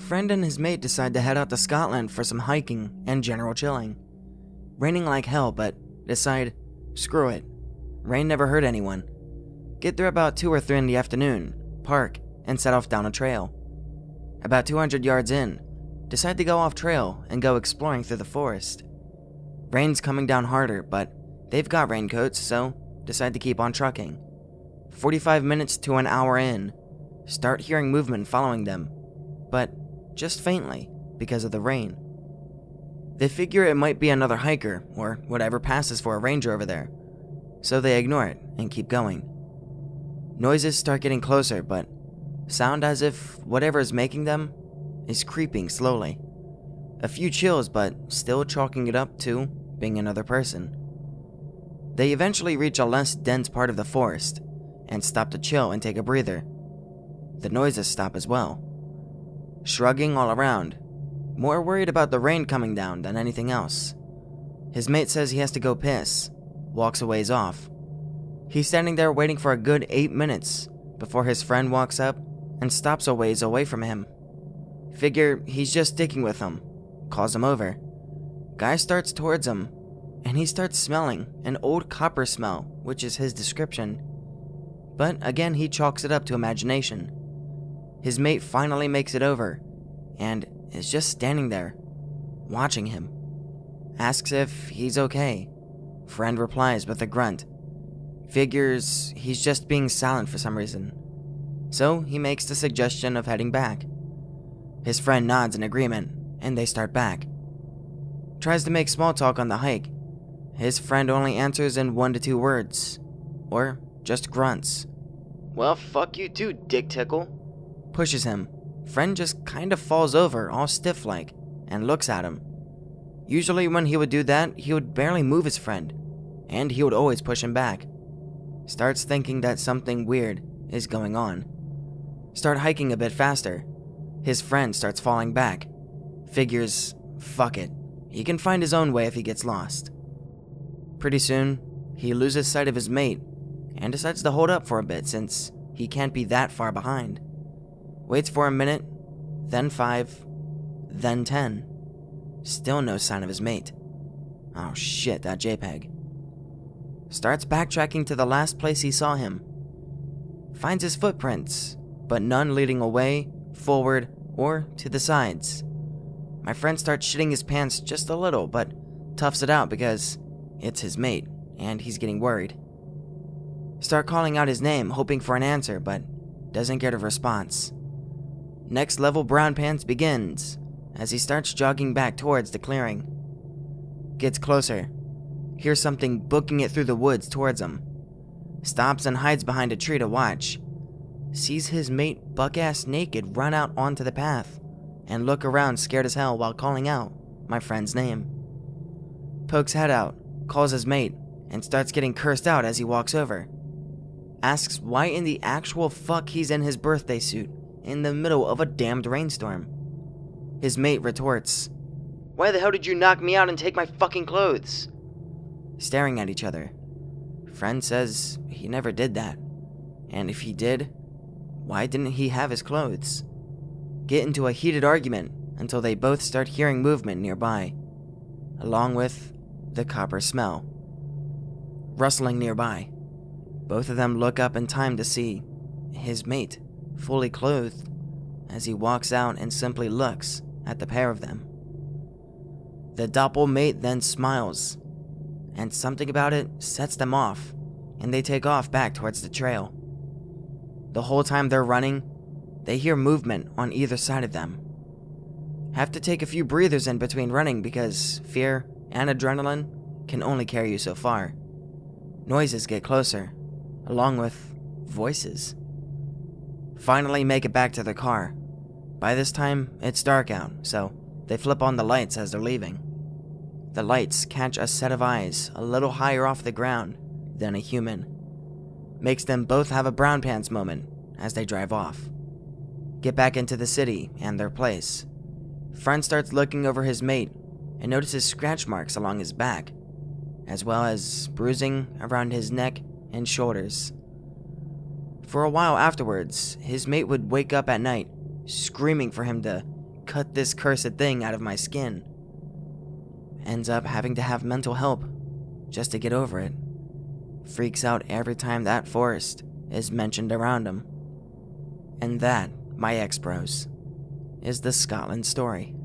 Friend and his mate decide to head out to Scotland for some hiking and general chilling. Raining like hell, but decide, screw it. Rain never hurt anyone. Get there about 2 or 3 in the afternoon, park, and set off down a trail. About 200 yards in, decide to go off trail and go exploring through the forest. Rain's coming down harder, but they've got raincoats, so decide to keep on trucking. 45 minutes to an hour in, start hearing movement following them, but just faintly because of the rain. They figure it might be another hiker or whatever passes for a ranger over there, so they ignore it and keep going. Noises start getting closer, but sound as if whatever is making them is creeping slowly. A few chills, but still chalking it up to being another person. They eventually reach a less dense part of the forest and stop to chill and take a breather. The noises stop as well. Shrugging all around, more worried about the rain coming down than anything else. His mate says he has to go piss, walks a ways off. He's standing there waiting for a good 8 minutes before his friend walks up and stops a ways away from him. Figure he's just sticking with him, calls him over. Guy starts towards him, and he starts smelling an old copper smell, which is his description. But again, he chalks it up to imagination. His mate finally makes it over, and is just standing there, watching him. Asks if he's okay. Friend replies with a grunt. Figures he's just being silent for some reason. So he makes the suggestion of heading back. His friend nods in agreement, and they start back. Tries to make small talk on the hike. His friend only answers in 1 to 2 words, or just grunts. Well, fuck you too, dick tickle. Pushes him. Friend just kind of falls over, all stiff like, and looks at him. Usually when he would do that, he would barely move his friend, and he would always push him back. Starts thinking that something weird is going on. Start hiking a bit faster. His friend starts falling back. Figures, fuck it. He can find his own way if he gets lost. Pretty soon, he loses sight of his mate and decides to hold up for a bit since he can't be that far behind. Waits for a minute, then 5, then 10. Still no sign of his mate. Oh shit, that JPEG. Starts backtracking to the last place he saw him. Finds his footprints, but none leading away, forward, or to the sides. My friend starts shitting his pants just a little, but toughs it out because it's his mate, and he's getting worried. Start calling out his name, hoping for an answer, but doesn't get a response. Next level brown pants begins, as he starts jogging back towards the clearing. Gets closer. Hears something booking it through the woods towards him. Stops and hides behind a tree to watch. Sees his mate buck-ass naked run out onto the path, and look around scared as hell while calling out my friend's name. Pokes head out, calls his mate, and starts getting cursed out as he walks over. Asks why in the actual fuck he's in his birthday suit in the middle of a damned rainstorm. His mate retorts, "Why the hell did you knock me out and take my fucking clothes?" Staring at each other. Friend says he never did that, and if he did, why didn't he have his clothes? Get into a heated argument until they both start hearing movement nearby, along with the copper smell. Rustling nearby. Both of them look up in time to see his mate, fully clothed, as he walks out and simply looks at the pair of them. The doppel mate then smiles, and something about it sets them off, and they take off back towards the trail. The whole time they're running, they hear movement on either side of them. Have to take a few breathers in between running because fear and adrenaline can only carry you so far. Noises get closer, along with voices. Finally make it back to their car. By this time, it's dark out, so they flip on the lights as they're leaving. The lights catch a set of eyes a little higher off the ground than a human. Makes them both have a brown pants moment as they drive off. Get back into the city and their place. Friend starts looking over his mate and notices scratch marks along his back, as well as bruising around his neck and shoulders. For a while afterwards, his mate would wake up at night, screaming for him to cut this cursed thing out of my skin. Ends up having to have mental help just to get over it. Freaks out every time that forest is mentioned around him. And that, my ex-bros, is the Scotland story.